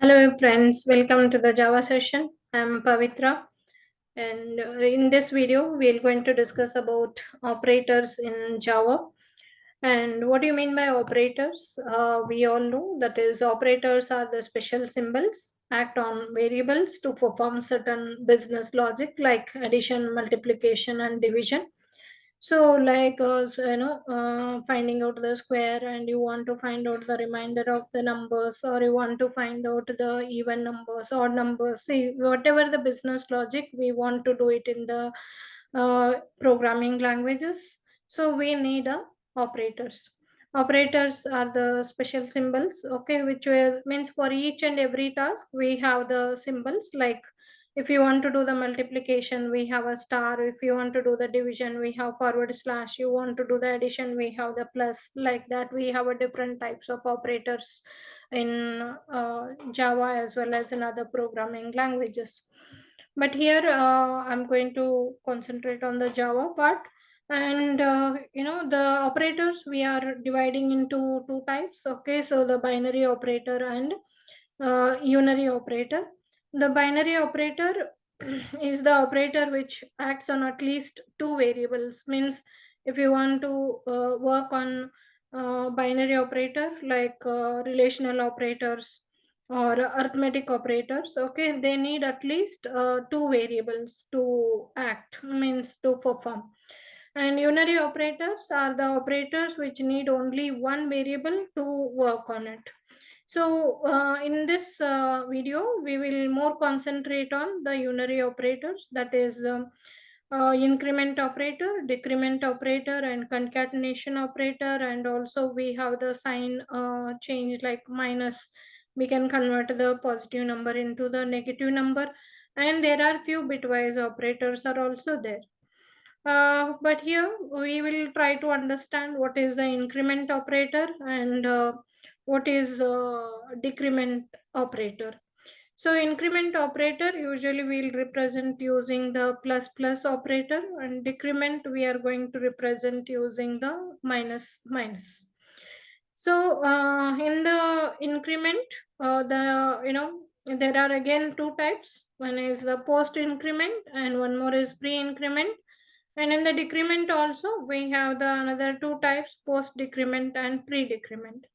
Hello, friends. Welcome to the Java session. I'm Pavitra, and in this video, we're going to discuss about operators in Java. And what do you mean by operators? We all know that is operators are the special symbols act on variables to perform certain business logic like addition, multiplication, and division. So, like finding out the square, and you want to find out the remainder of the numbers, or you want to find out the even numbers, odd numbers. See, whatever the business logic, we want to do it in the programming languages. So we need operators. Operators are the special symbols, okay, which means for each and every task we have the symbols like if you want to do the multiplication we have a star, if you want to do the division we have forward slash, you want to do the addition we have the plus. Like that we have a different types of operators in Java as well as in other programming languages. But here I'm going to concentrate on the Java part. And the operators we are dividing into two types, okay, so the binary operator and unary operator. The binary operator is the operator which acts on at least two variables. Means if you want to work on binary operator like relational operators or arithmetic operators, okay, they need at least two variables to act, means to perform. And unary operators are the operators which need only one variable to work on it. So in this video, we will more concentrate on the unary operators, that is increment operator, decrement operator, and concatenation operator. And also we have the sign change like minus. We can convert the positive number into the negative number. And there are few bitwise operators are also there. But here we will try to understand what is the increment operator and what is decrement operator. So increment operator usually we'll represent using the plus plus operator, and decrement we are going to represent using the minus minus. So in the increment, there are again two types. One is the post increment and one more is pre increment. And in the decrement also we have the another two types, post decrement and pre decrement.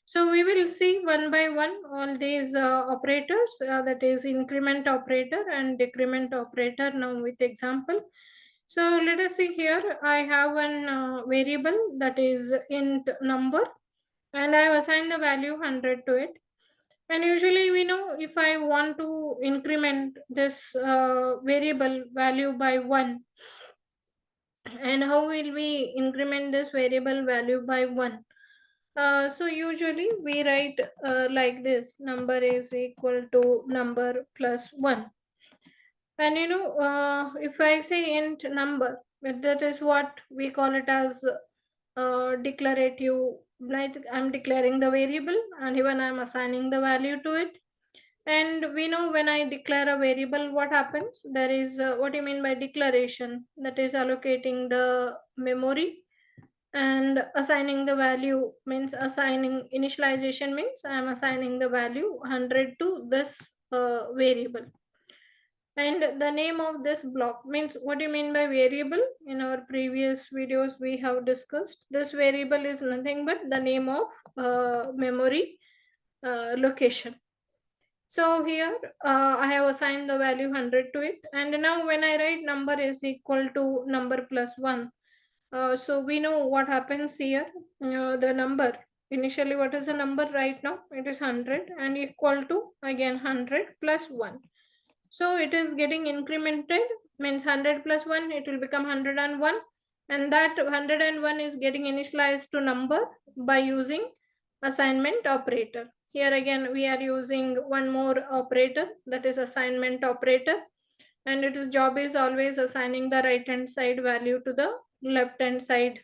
So we will see one by one all these operators, that is increment operator and decrement operator now with example. So let us see here. I have one variable that is int number, and I have assigned the value 100 to it. And usually we know if I want to increment this variable value by 1, and how will we increment this variable value by 1? So usually we write like this: number is equal to number plus 1. And if I say int number, that is what we call it as declarative. Like I'm declaring the variable and even I'm assigning the value to it. And we know when I declare a variable, what happens? There is what do you mean by declaration? That is allocating the memory, and assigning the value means assigning initialization means I am assigning the value 100 to this variable. And the name of this block means, what do you mean by variable? In our previous videos we have discussed this variable is nothing but the name of memory location. So here I have assigned the value 100 to it, and now when I write number is equal to number plus 1, so we know what happens here. The number initially, what is the number right now? It is 100 and equal to again 100 plus 1. So it is getting incremented, means 100 plus 1, it will become 101. And that 101 is getting initialized to number by using assignment operator. Here again, we are using one more operator, that is assignment operator. And its job is always assigning the right hand side value to the left hand side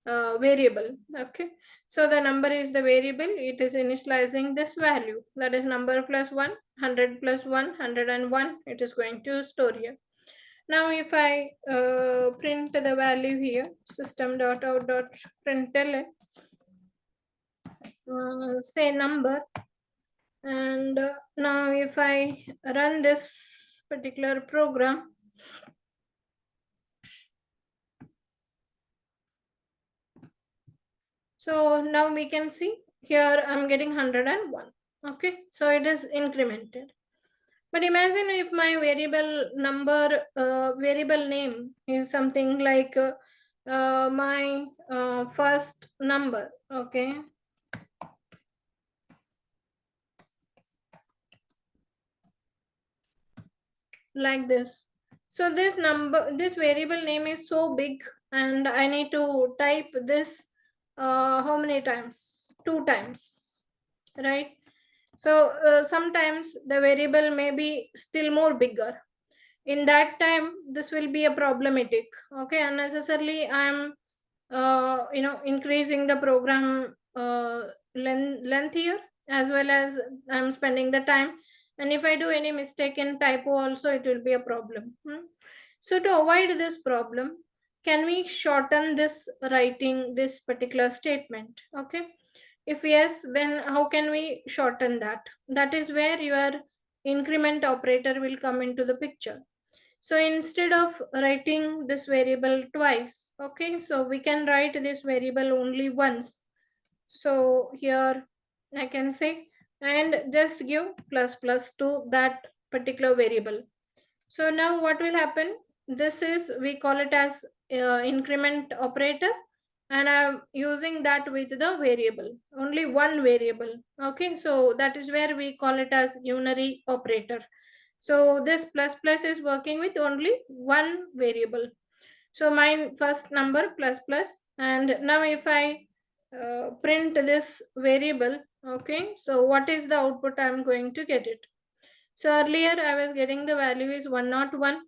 variable. Okay, so the number is the variable, it is initializing this value, that is number plus 1, 100 plus 1, 101, it is going to store here. Now if I print the value here, system.out.println, say number, And now if I run this particular program, so now we can see here I'm getting 101. Okay, so it is incremented. But imagine if my variable number, variable name is something like my first number. Okay, like this. So this number, this variable name is so big, and I need to type this how many times? 2 times, right? So sometimes the variable may be still more bigger. In that time, this will be a problematic. Okay, unnecessarily I'm increasing the program length here, as well as I'm spending the time, and if I do any mistake in typo also, it will be a problem. So to avoid this problem, can we shorten this writing this particular statement? Okay, if yes, then how can we shorten that? That is where your increment operator will come into the picture. So instead of writing this variable twice, okay, so we can write this variable only once. So here I can say, and just give plus plus to that particular variable. So now what will happen? This is, we call it as increment operator, and I'm using that with the variable, only one variable. Okay, so that is where we call it as unary operator. So this plus plus is working with only one variable. So my first number plus plus, and now if I print this variable, okay, so what is the output I'm going to get it? So earlier I was getting the value is 101,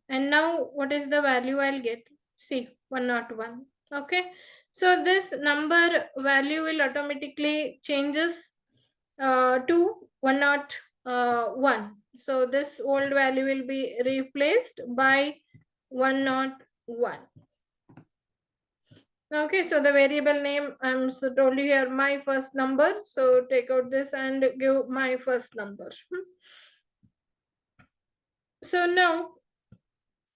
and now what is the value I'll get? See, 101. Okay, so this number value will automatically changes to 101. So this old value will be replaced by 101. Okay, so the variable name I'm told you here my first number. So take out this and give my first number. So now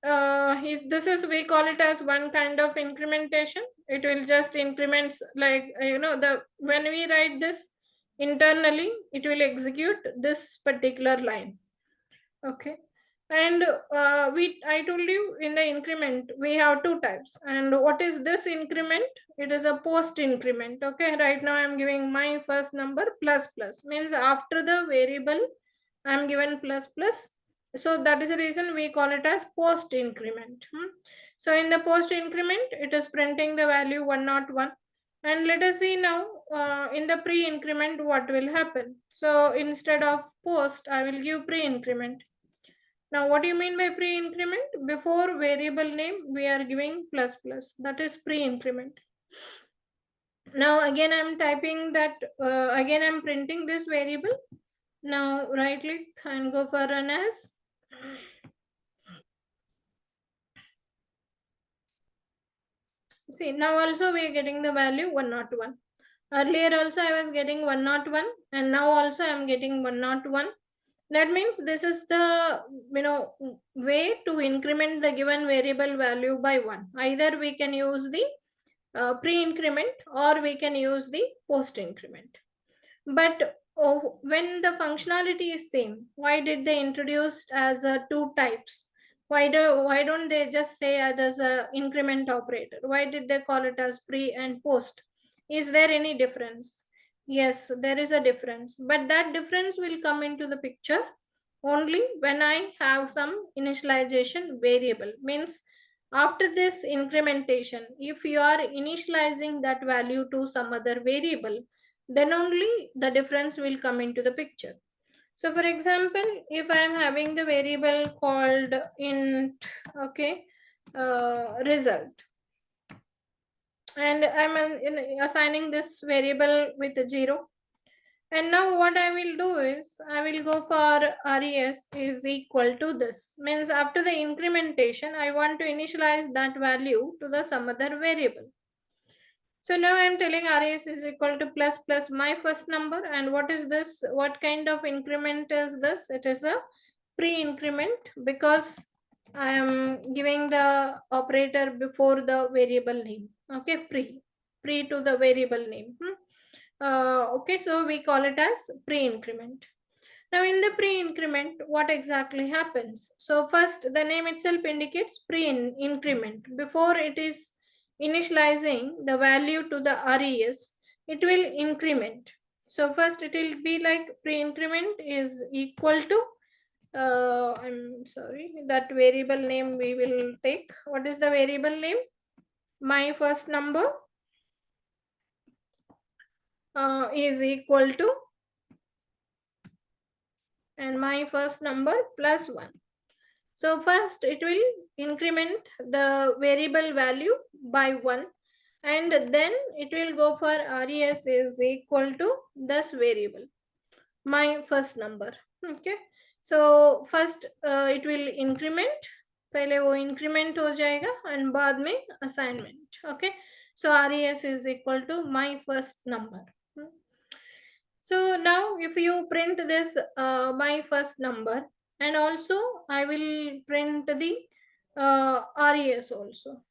if this is, we call it as one kind of incrementation. It will just increments like the when we write this internally, it will execute this particular line. Okay, and I told you in the increment we have two types. And what is this increment? It is a post increment. Okay, right now I'm giving my first number plus plus, means after the variable I'm given plus plus. So that is the reason we call it as post increment. So in the post increment, it is printing the value 101. And let us see now in the pre increment what will happen. So instead of post, I will give pre increment. Now, what do you mean by pre-increment? Before variable name, we are giving plus plus. That is pre-increment. Now, again, I'm typing that, again, I'm printing this variable. Now, right click and go for run as. See, now also we are getting the value 101. Earlier also I was getting 101, and now also I am getting 101. That means this is the way to increment the given variable value by 1. Either we can use the pre-increment, or we can use the post-increment. But when the functionality is same, why did they introduce as two types? Why don't they just say it as a increment operator? Why did they call it as pre and post? Is there any difference? Yes, there is a difference, but that difference will come into the picture only when I have some initialization variable. Means after this incrementation, if you are initializing that value to some other variable, then only the difference will come into the picture. So for example, if I am having the variable called int, okay, result, and I'm assigning this variable with a 0. And now what I will do is I will go for res is equal to this. Means after the incrementation, I want to initialize that value to the some other variable. So now I'm telling res is equal to plus plus my first number. And what is this? What kind of increment is this? It is a pre-increment, because I am giving the operator before the variable name. Okay, pre to the variable name. Okay, so we call it as pre-increment. Now in the pre-increment, what exactly happens? So first, the name itself indicates pre-increment. Before it is initializing the value to the res, it will increment. So first it will be like pre-increment is equal to, I'm sorry, that variable name we will take. What is the variable name? My first number is equal to, and my first number plus 1. So first it will increment the variable value by 1, and then it will go for res is equal to this variable, my first number. Okay, so first it will increment, पहले वो increment हो जाएगा and बाद में assignment. Okay, so res is equal to my first number. So now if you print this my first number, and also I will print the res also.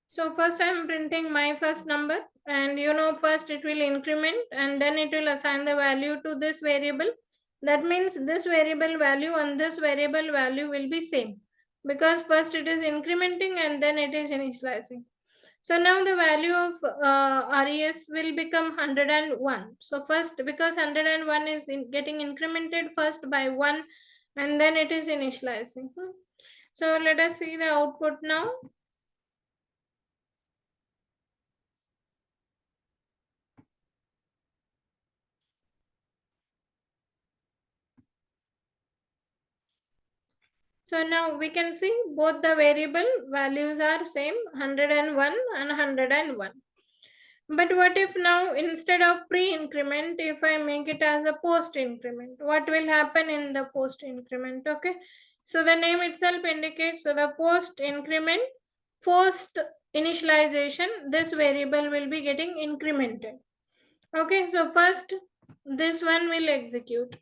So first I'm printing my first number, and first it will increment and then it will assign the value to this variable. That means this variable value and this variable value will be same, because first it is incrementing and then it is initializing. So now the value of res will become 101. So first, because 101 is getting incremented first by 1, and then it is initializing. So let us see the output now. So now we can see both the variable values are same, 101 and 101. But what if now instead of pre-increment, if I make it as a post-increment, what will happen in the post-increment? Okay, so the name itself indicates, so the post-increment, post initialization, this variable will be getting incremented. Okay, so first this one will execute.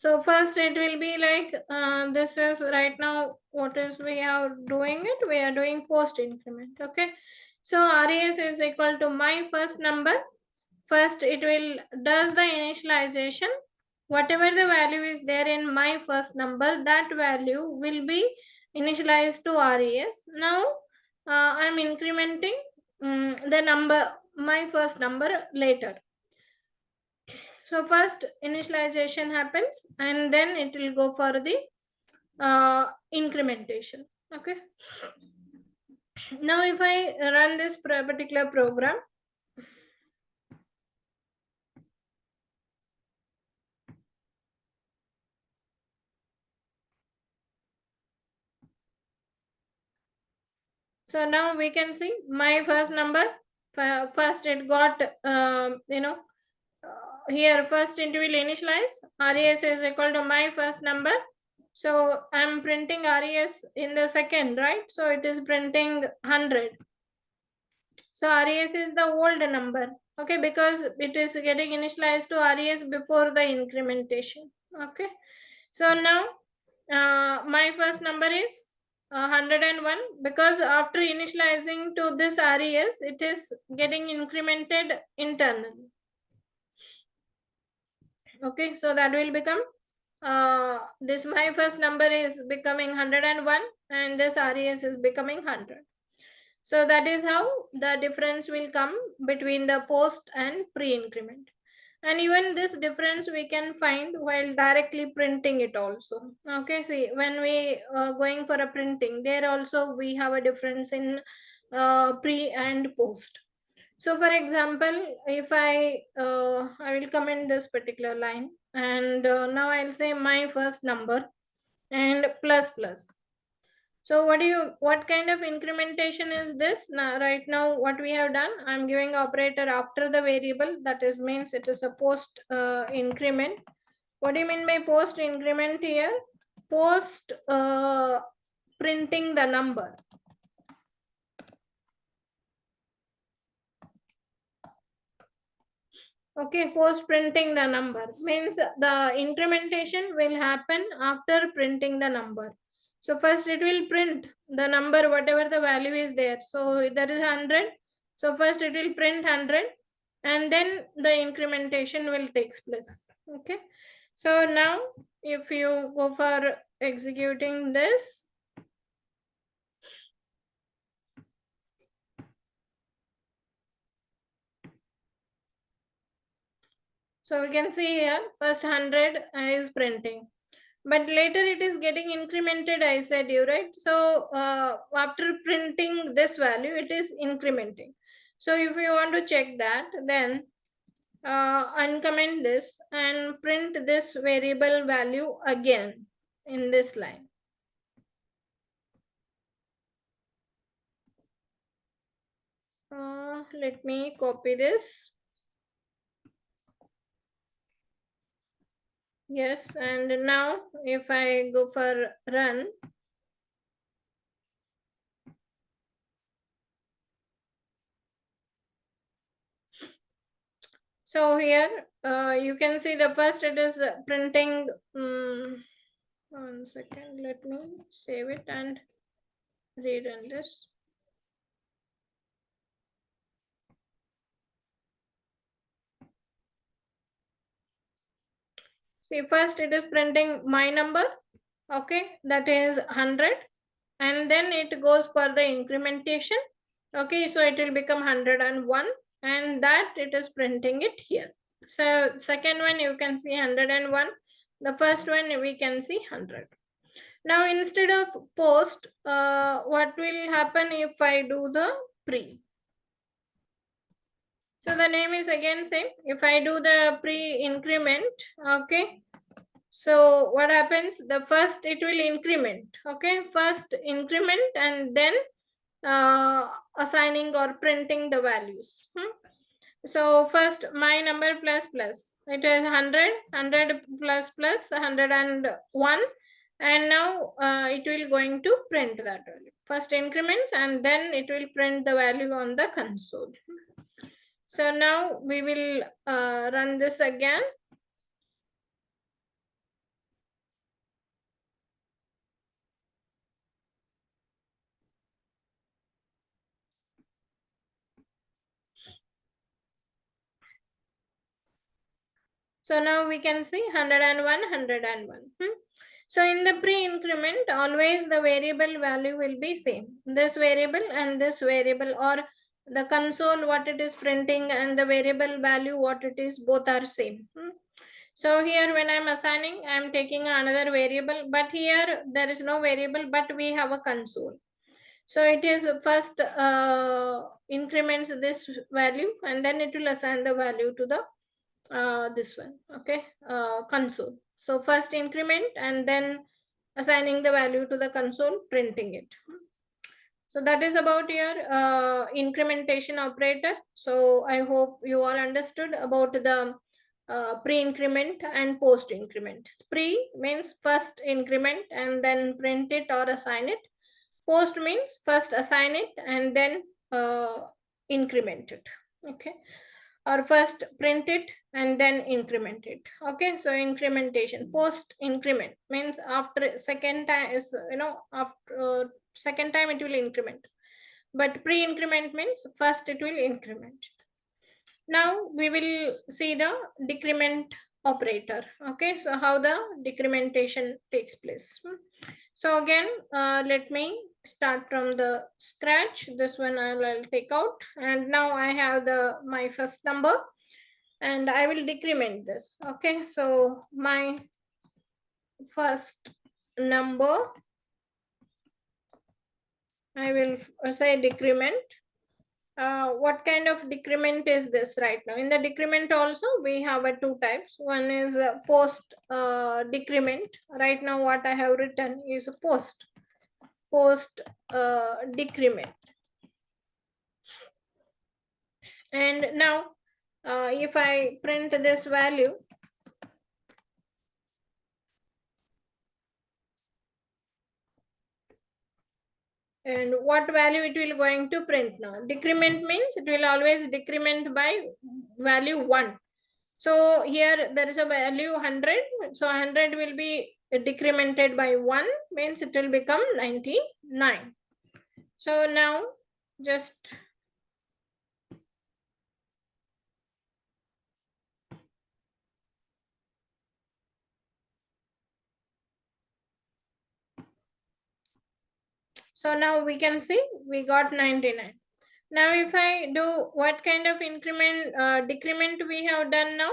So first it will be like, this is right now what is we are doing it, we are doing post increment. Okay, so res is equal to my first number. First it will does the initialization, whatever the value is there in my first number, that value will be initialized to res. Now I'm incrementing the number, my first number later. So first initialization happens and then it will go for the incrementation. Okay, now if I run this particular program, so now we can see my first number, first it got here first it will initialize, res is equal to my first number. So I'm printing res in the second, right? So it is printing 100. So res is the old number. Okay, because it is getting initialized to res before the incrementation. Okay, so now my first number is 101, because after initializing to this res, it is getting incremented internally. Okay, so that will become this my first number is becoming 101 and this res is becoming 100. So that is how the difference will come between the post and pre-increment. And even this difference we can find while directly printing it also. Okay, see, when we going for a printing, there also we have a difference in pre and post. So for example, if I will comment this particular line, and now I'll say my first number and plus plus. So what kind of incrementation is this? Now, right now, what we have done, I'm giving operator after the variable. That is means it is a post increment. What do you mean by post increment here? Post printing the number. Okay, post printing the number means the incrementation will happen after printing the number. So first it will print the number, whatever the value is there. So that is 100. So first it will print 100 and then the incrementation will takes place. Okay. So now if you go for executing this, so we can see here first 100 is printing, but later it is getting incremented, I said you, right? So after printing this value it is incrementing. So if you want to check that, then uncomment this and print this variable value again in this line. Let me copy this. Yes, and now if I go for run, so here you can see the first it is printing. 1 second, let me save it and rerun this. See, first it is printing my number, okay, that is 100, and then it goes for the incrementation, okay, so it will become 101, and that it is printing it here. So second one you can see 101, the first one we can see 100. Now instead of post, what will happen if I do the pre? So the name is again same. If I do the pre-increment, okay, so what happens? The first it will increment, okay, first increment and then assigning or printing the values. So first my number plus plus, it is 100 plus plus 101, and now it will going to print that value. First increments and then it will print the value on the console. So now we will run this again. So now we can see 101, 101. So in the pre-increment, always the variable value will be same. This variable and this variable, or the console what it is printing and the variable value what it is, both are same. So here when I'm assigning, I'm taking another variable, but here there is no variable, but we have a console. So it is first increments this value and then it will assign the value to the this one, okay, console. So first increment and then assigning the value to the console, printing it. So that is about your incrementation operator. So I hope you all understood about the pre-increment and post-increment. Pre means first increment and then print it or assign it. Post means first assign it and then increment it, okay, or first print it and then increment it. Okay, so incrementation, post increment means after second time is, after second time it will increment, but pre increment means first it will increment. Now we will see the decrement operator. Okay, so how the decrementation takes place. So again, let me start from the scratch. This one I'll take out, and now I have the my first number, and I will decrement this. Okay, so my first number, I will say decrement. What kind of decrement is this right now? In the decrement also we have two types. One is post decrement. Right now what I have written is post. post decrement. And now if I print this value, and what value it will going to print now? Decrement means it will always decrement by value 1. So here there is a value 100. So 100 will be decremented by 1, means it will become 99. So now just so now we can see we got 99. Now if I do what kind of increment decrement we have done now?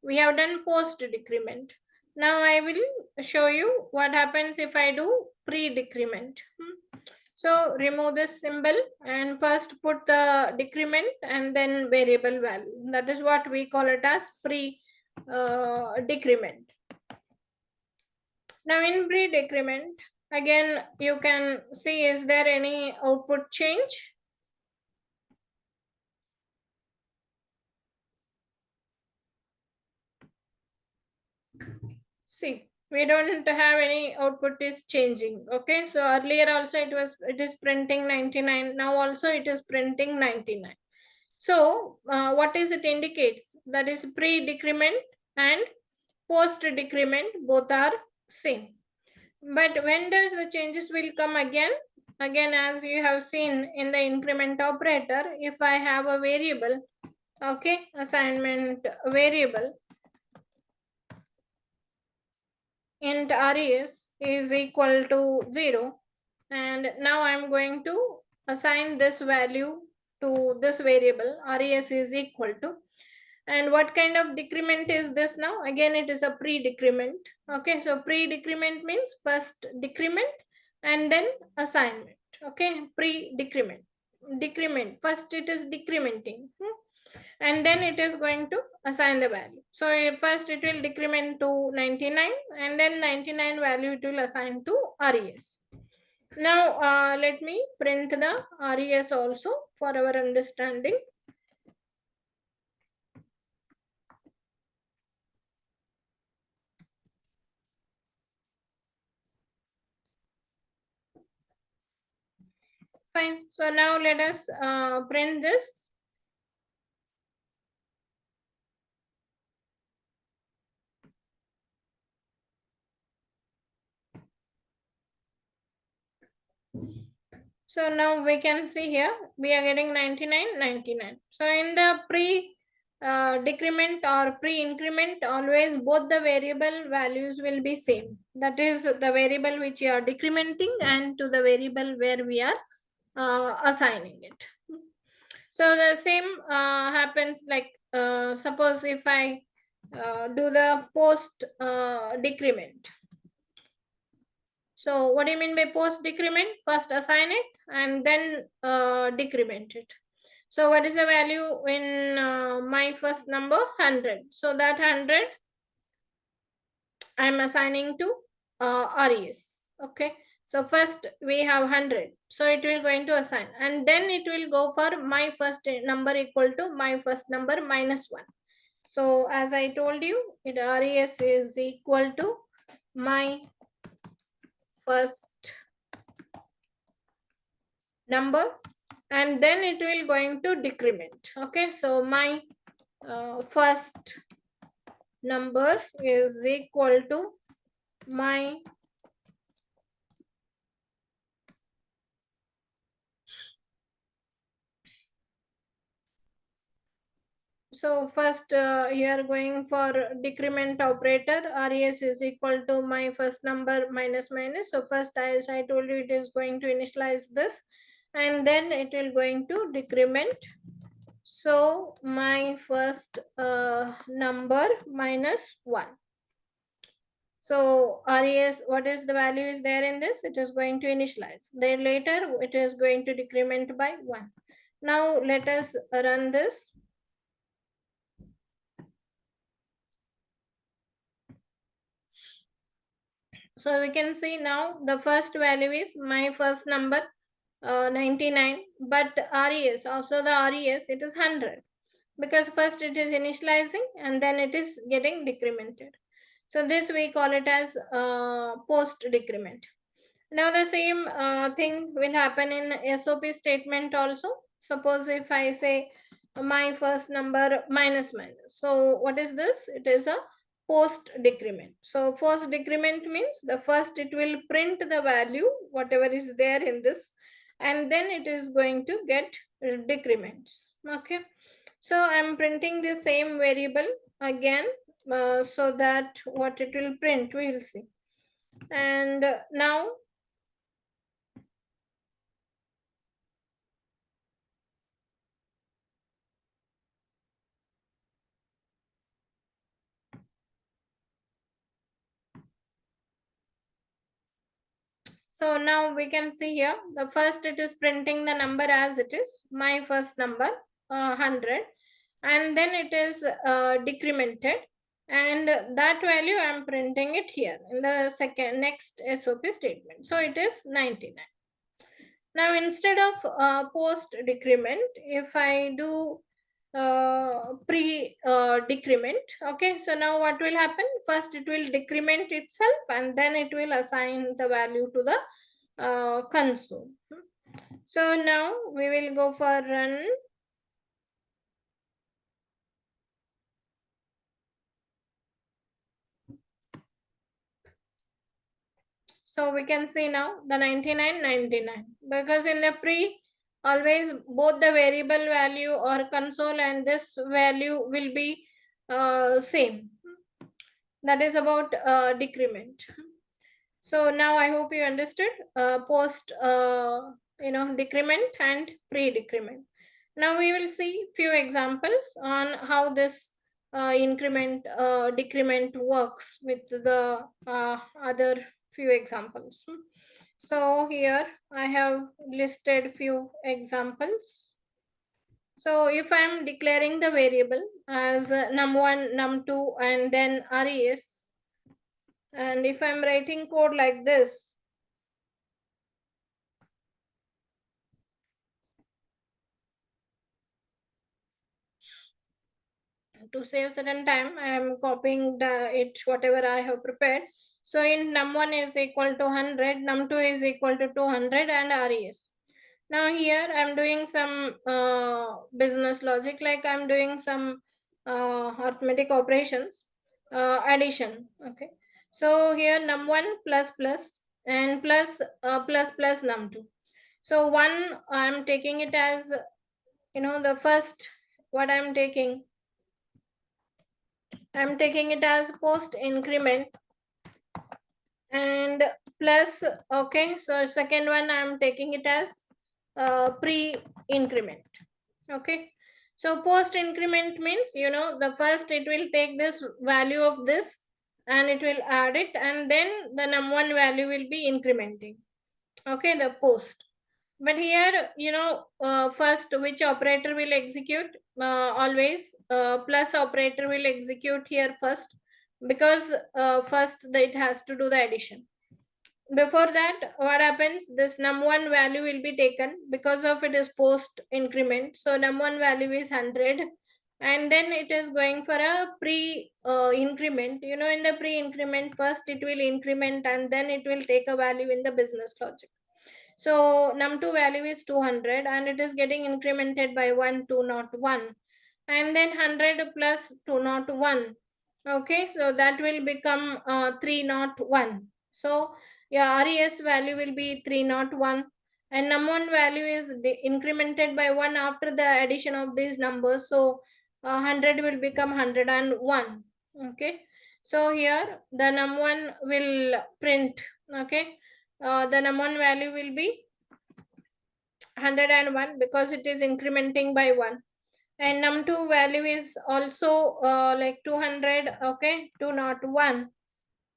We have done post decrement. Now I will show you what happens if I do pre-decrement. So remove this symbol and first put the decrement and then variable value. That is what we call it as pre-decrement. Now in pre-decrement, again you can see, is there any output change? See, we don't have any output is changing. Okay, so earlier also it is printing 99. Now also it is printing 99. So what is it indicates? That is pre-decrement and post-decrement, both are same. But when does the changes will come again? Again, as you have seen in the increment operator, if I have a variable, okay, assignment variable, int res is equal to 0, and now I'm going to assign this value to this variable. Res is equal to, and what kind of decrement is this now? Again, it is a pre-decrement. Okay, so pre-decrement means first decrement and then assignment. Okay, pre-decrement, decrement, first it is decrementing, and then it is going to assign the value. So first it will decrement to 99, and then 99 value it will assign to res. Now let me print the res also for our understanding. Fine. So now let us print this. So now we can see here we are getting 99, 99. So in the pre-decrement or pre-increment, always both the variable values will be same. That is the variable which you are decrementing and to the variable where we are assigning it. So the same happens like suppose if I do the post decrement. So what do you mean by post decrement? First assign it and then decrement it. So what is the value in my first number? 100. So that 100 I'm assigning to res. Okay. So first we have 100. So it will going to assign, and then it will go for my first number equal to my first number minus 1. So as I told you, it res is equal to my first number, and then it will going to decrement. Okay, so my first number is equal to my so first you are going for decrement operator. Res is equal to my first number minus minus. So first, as I told you, it is going to initialize this, and then it will going to decrement. So my first number minus 1. So res, what is the value is there in this? It is going to initialize. Then later it is going to decrement by 1. Now let us run this. So we can see now the first value is my first number 99, but res, also the res, it is 100, because first it is initializing and then it is getting decremented. So this we call it as post decrement. Now the same thing will happen in SOP statement also. Suppose if I say my first number minus minus. So what is this? It is a post decrement. So post decrement means the first it will print the value, whatever is there in this, and then it is going to get decrements. Okay. So I'm printing the same variable again, so that what it will print, we will see. And now, so now we can see here, the first it is printing the number as it is, my first number, 100, and then it is decremented, and that value I'm printing it here in the second next SOP statement. So it is 99. Now instead of post decrement, if I do pre decrement, okay, so now what will happen? First it will decrement itself and then it will assign the value to the console. So now we will go for run. So we can see now the 99, 99, because in the pre, always both the variable value or console and this value will be same. That is about decrement. So now I hope you understood post decrement and pre-decrement. Now we will see few examples on how this increment decrement works with the other few examples. So here I have listed few examples. So if I'm declaring the variable as num1, num2, and then res, and if I'm writing code like this, to save certain time, I am copying it whatever I have prepared. So in num1 is equal to 100, num2 is equal to 200, and res. Now here I'm doing some business logic, like I'm doing some arithmetic operations, addition. Okay. So here num1 plus plus and plus plus plus num2. So one I'm taking it as, the first, what I'm taking it as post increment, and plus, okay, so second one I'm taking it as pre increment. Okay, so post increment means, the first it will take this value of this and it will add it, and then the num1 value will be incrementing. Okay, the post. But here, first which operator will execute? Always plus operator will execute here first, because first it has to do the addition. Before that, what happens? This num1 value will be taken because of it is post increment. So num1 value is 100, and then it is going for a pre increment. In the pre increment, first it will increment and then it will take a value in the business logic. So num2 value is 200 and it is getting incremented by 1 201, and then 100 plus 201. Okay, so that will become 301. So yeah, res value will be 301, and num1 value is incremented by 1 after the addition of these numbers. So 100 will become 101. Okay, so here the num1 will print. Okay, the num1 value will be 101 because it is incrementing by 1, and num2 value is also like 200. Okay, 201,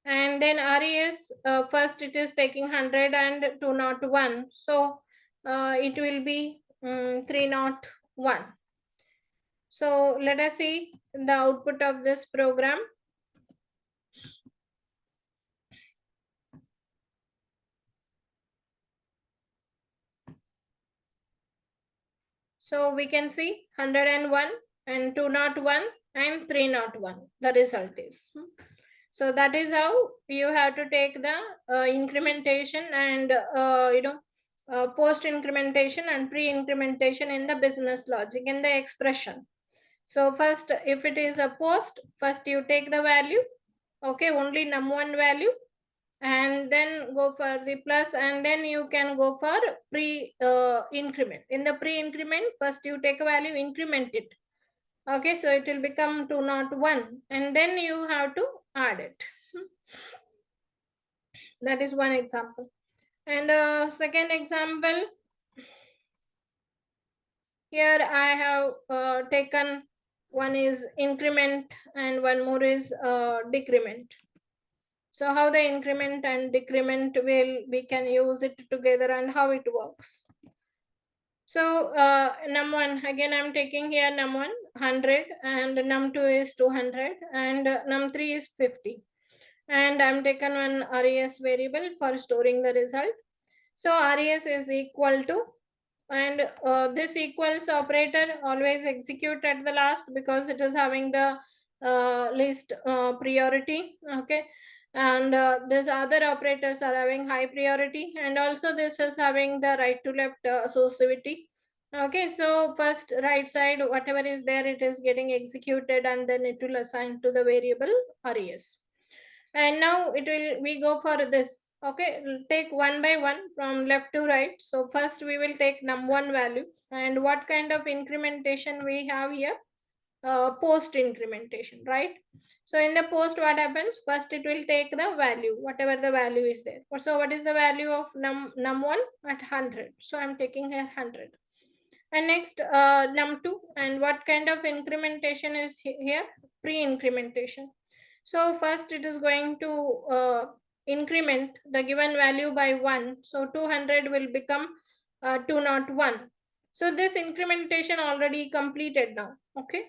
and then res, first it is taking 100 and 201, so it will be 301. So let us see the output of this program. So we can see 101 and 201 and 301. The result is. So that is how you have to take the incrementation and post incrementation and pre incrementation in the business logic in the expression. So first, if it is a post, first you take the value, okay, only num1 value, and then go for the plus, and then you can go for pre increment. In the pre increment, first you take a value, increment it, okay, so it will become 201, and then you have to add it. That is one example. And the second example, here I have taken one is increment and one more is decrement. So how the increment and decrement will, we can use it together and how it works. So num1, again I'm taking here num1 100 and num2 is 200 and num3 is 50. And I'm taken one res variable for storing the result. So res is equal to, and this equals operator always execute at the last because it is having the least priority, okay, and these other operators are having high priority, and also this is having the right to left associativity, okay. So first right side whatever is there, it is getting executed and then it will assign to the variable res. And now it will, we go for this, okay, we'll take one by one from left to right. So first we will take num1 value, and what kind of incrementation we have here, post incrementation, right? So in the post what happens, first it will take the value, whatever the value is there. So what is the value of num1 at 100? So I'm taking here 100. And next num2, and what kind of incrementation is here, pre-incrementation. So first it is going to increment the given value by 1. So 200 will become 201. So this incrementation already completed now, okay.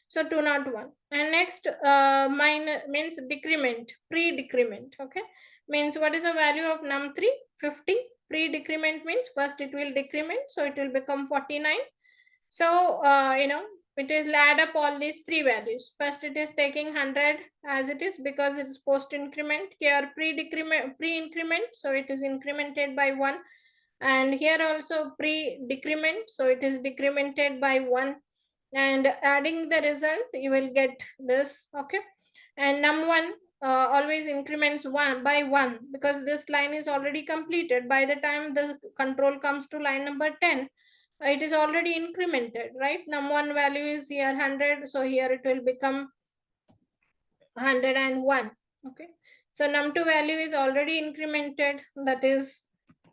So 201. And next means decrement, pre-decrement, okay. Means what is the value of num3? 50. Pre-decrement means first it will decrement, so it will become 49. So it is add up all these three values. First it is taking 100 as it is because it is post increment. Here pre-decrement, pre-increment, so it is incremented by 1. And here also pre-decrement, so it is decremented by 1. And adding the result, you will get this, okay. And num1 always increments 1 by 1 because this line is already completed. By the time the control comes to line number 10, it is already incremented, right? Num1 value is here 100, so here it will become 101, okay. So num2 value is already incremented, that is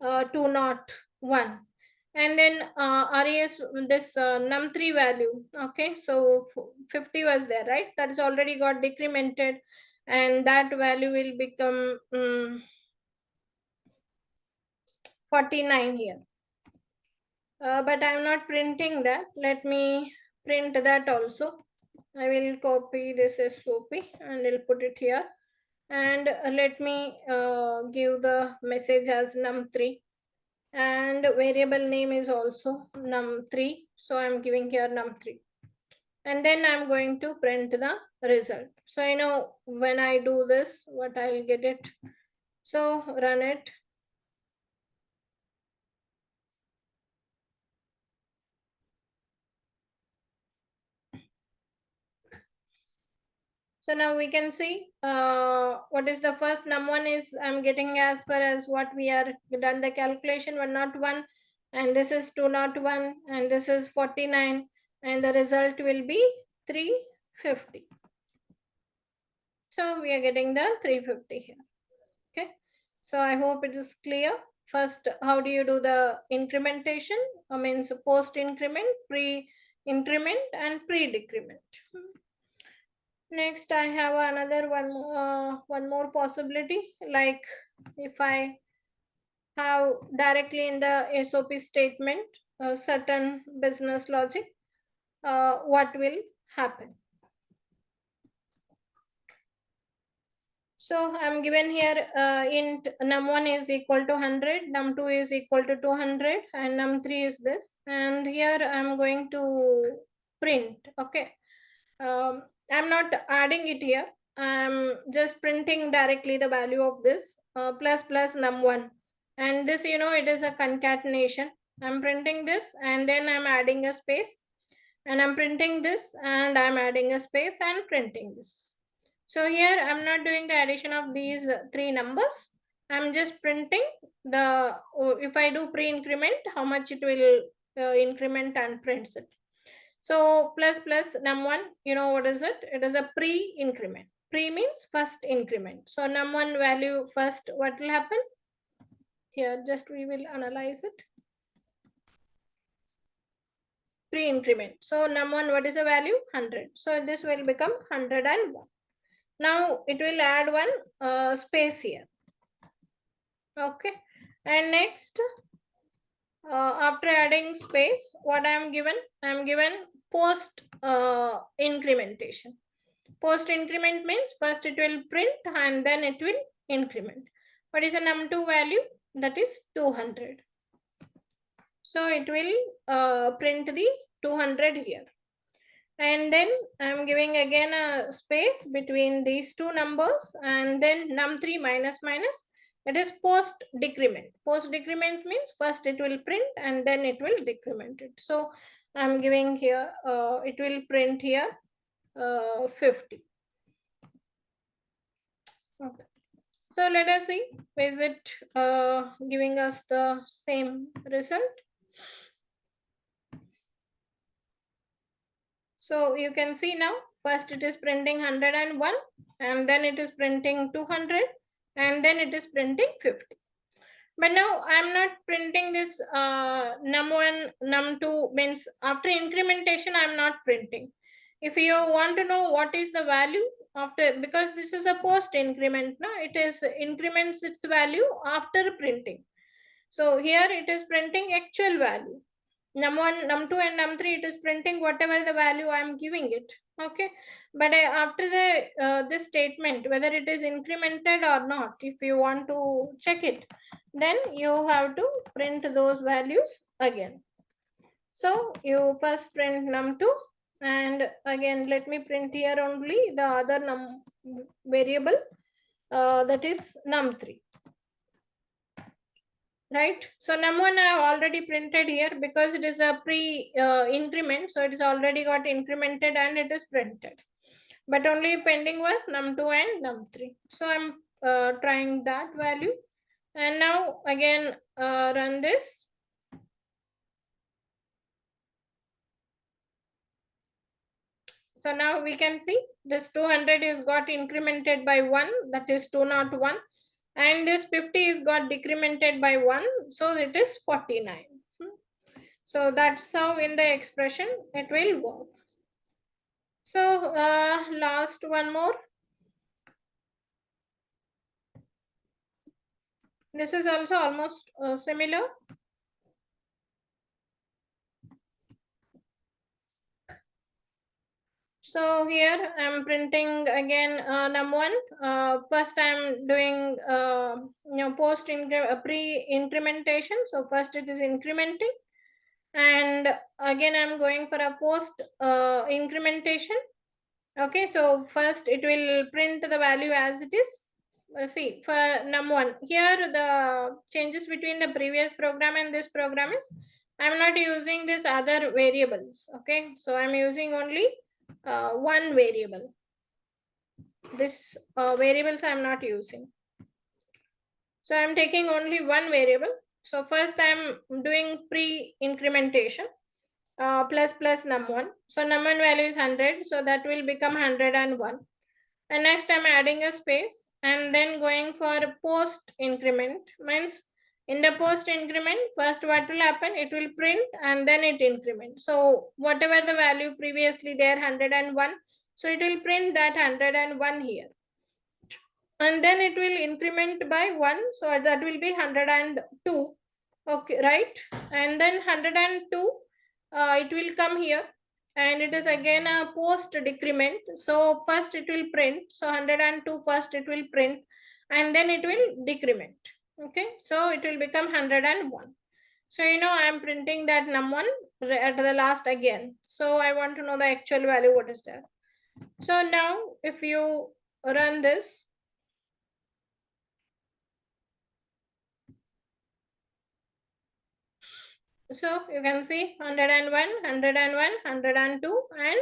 201. And then res, this num3 value, okay, so 50 was there, right? That is already got decremented, and that value will become 49 here. But I'm not printing that. Let me print that also. I will copy this SOP and I'll put it here. And let me give the message as num3. And variable name is also num3. So I'm giving here num3. And then I'm going to print the result. So when I do this, what I'll get it. So run it. So now we can see what is the first num1 is I'm getting as far as what we are done the calculation 101, and this is 201, and this is 49, and the result will be 350. So we are getting the 350 here. Okay. So I hope it is clear. First, how do you do the incrementation? Means post increment, pre increment, and pre decrement. Next, I have another one more possibility. Like if I have directly in the SOP statement a certain business logic, what will happen? So I'm given here int num1 is equal to 100, num2 is equal to 200, and num3 is this. And here I'm going to print. Okay. I'm not adding it here. I'm just printing directly the value of this plus plus num1. And this, it is a concatenation. I'm printing this and then I'm adding a space. And I'm printing this and I'm adding a space and printing this. So here I'm not doing the addition of these three numbers. I'm just printing the, if I do pre-increment, how much it will increment and prints it. So plus plus num1, what is it? It is a pre-increment. Pre means first increment. So num1 value first, what will happen? Here just we will analyze it. Pre-increment. So num1, what is the value? 100. So this will become 101. Now it will add one space here. Okay. And next, after adding space, what I am given? I am given post incrementation. Post increment means first it will print and then it will increment. What is the num2 value? That is 200. So it will print the 200 here. And then I'm giving again a space between these two numbers and then num3 minus minus. That is post decrement. Post decrement means first it will print and then it will decrement it. So I'm giving here, it will print here 50. Okay. So let us see, is it giving us the same result? So you can see now, first it is printing 101 and then it is printing 200 and then it is printing 50. But now I'm not printing this num1, num2 means after incrementation I'm not printing. If you want to know what is the value after, because this is a post increment, now it is increments its value after printing. So here it is printing actual value. Num1, num2 and num3 it is printing whatever the value I am giving it. Okay, but after the this statement, whether it is incremented or not, if you want to check it, then you have to print those values again. So you first print num2 and again let me print here only the other variable that is num3. Right, so num1 I have already printed here because it is a pre increment, so it is already got incremented and it is printed, but only pending was num2 and num3. So I'm trying that value and now again run this. So now we can see this 200 is got incremented by 1, that is 201, and this 50 is got decremented by 1, so it is 49. So that's how in the expression it will work. So last one more. This is also almost similar. So here I'm printing again num1. First I'm doing post pre-incrementation. So first it is incrementing, and again I'm going for a post incrementation. Okay, so first it will print the value as it is. See, for num1, here the changes between the previous program and this program is I'm not using this other variables. Okay, so I'm using only one variable. This variables I'm not using. So I'm taking only one variable. So first I'm doing pre-incrementation. Plus plus num1. So num1 value is 100. So that will become 101. And next I'm adding a space and then going for post increment. Means in the post increment, first what will happen? It will print and then it increment. So whatever the value previously there 101. So it will print that 101 here. And then it will increment by 1. So that will be 102. Okay, right? And then 102, it will come here and it is again a post decrement. So first it will print, so 102 first it will print, and then it will decrement. Okay, so it will become 101. So I am printing that num1 at the last again, so I want to know the actual value what is there. So now if you run this, so you can see 101, 101, 102, and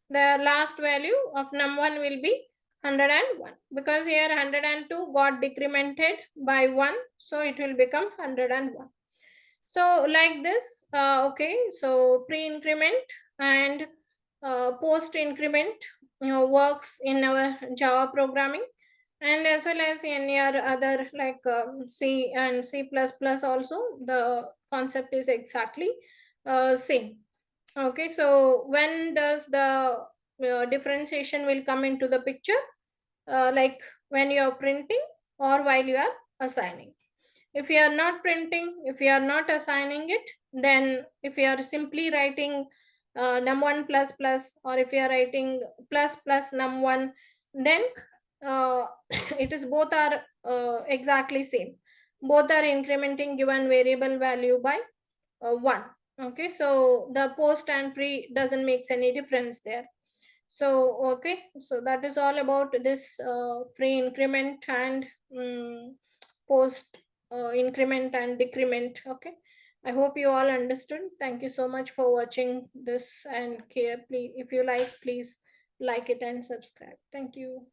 the last value of num1 will be 101, because here 102 got decremented by 1, so it will become 101. So like this, okay, so pre-increment and post increment works in our Java programming, and as well as in your other like C and C++ also the concept is exactly same. Okay, so when does the differentiation will come into the picture? Like when you are printing or while you are assigning. If you are not printing, if you are not assigning it, then if you are simply writing num1 plus plus, or if you are writing plus plus num1, then uh, it is both are exactly same. Both are incrementing given variable value by 1. Okay, so the post and pre doesn't makes any difference there. So okay, so that is all about this pre increment and post increment and decrement. Okay, I hope you all understood. Thank you so much for watching this, and care please, if you like, please like it and subscribe. Thank you.